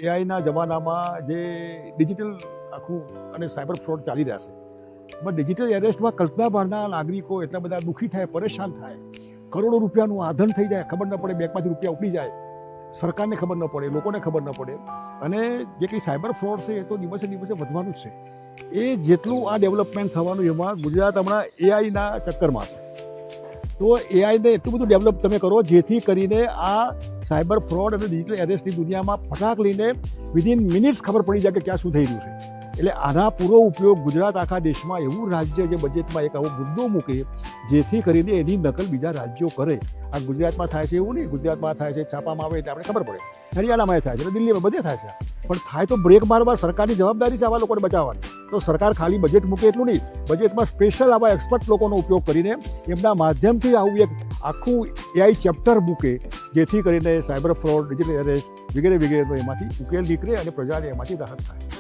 એઆઈના જમાનામાં જે ડિજિટલ આખું અને સાયબર ફ્રોડ ચાલી રહ્યા છે, પણ ડિજિટલ એરેસ્ટમાં કલ્પના બહારના નાગરિકો એટલા બધા દુઃખી થાય, પરેશાન થાય, કરોડો રૂપિયાનું આધન થઈ જાય, ખબર ન પડે, બેંકમાંથી રૂપિયા ઉપડી જાય, સરકારને ખબર ન પડે, લોકોને ખબર ન પડે. અને જે કંઈ સાયબર ફ્રોડ છે એ તો દિવસે દિવસે વધવાનું જ છે. એ જેટલું આ ડેવલપમેન્ટ થવાનું એમાં ગુજરાત હમણાં એઆઈના ચક્કરમાં છે. તો એઆઈને એટલું બધું ડેવલપ તમે કરો જેથી કરીને આ સાયબર ફ્રોડ અને ડિજિટલ એરેસ્ટની દુનિયામાં ફટાક લઈને વિધિન મિનિટ્સ ખબર પડી જાય કે ક્યાં શું થઈ રહ્યું છે. એટલે આના પૂરો ઉપયોગ ગુજરાત આખા દેશમાં એવું રાજ્ય જે બજેટમાં એક આવો મુદ્દો મૂકે જેથી કરીને એની નકલ બીજા રાજ્યો કરે. આ ગુજરાતમાં થાય છે એવું નહીં, ગુજરાતમાં થાય છે, છાપામાં આવે એટલે આપણે ખબર પડે, હરિયાણામાં થાય છે, દિલ્હીમાં બધે થાય છે. પણ થાય તો બ્રેક મારવા સરકારની જવાબદારી છે આવા લોકોને બચાવવાની. તો સરકાર ખાલી બજેટ મૂકે એટલું નહીં, બજેટમાં સ્પેશિયલ આવા એક્સપર્ટ લોકોનો ઉપયોગ કરીને એમના માધ્યમથી આવું એક આખું એઆઈ ચેપ્ટર મૂકે જેથી કરીને સાયબર ફ્રોડ, ડિજિટલ એરેસ્ટ વગેરે વગેરેનો એમાંથી ઉકેલ નીકળે અને પ્રજાને એમાંથી રાહત થાય.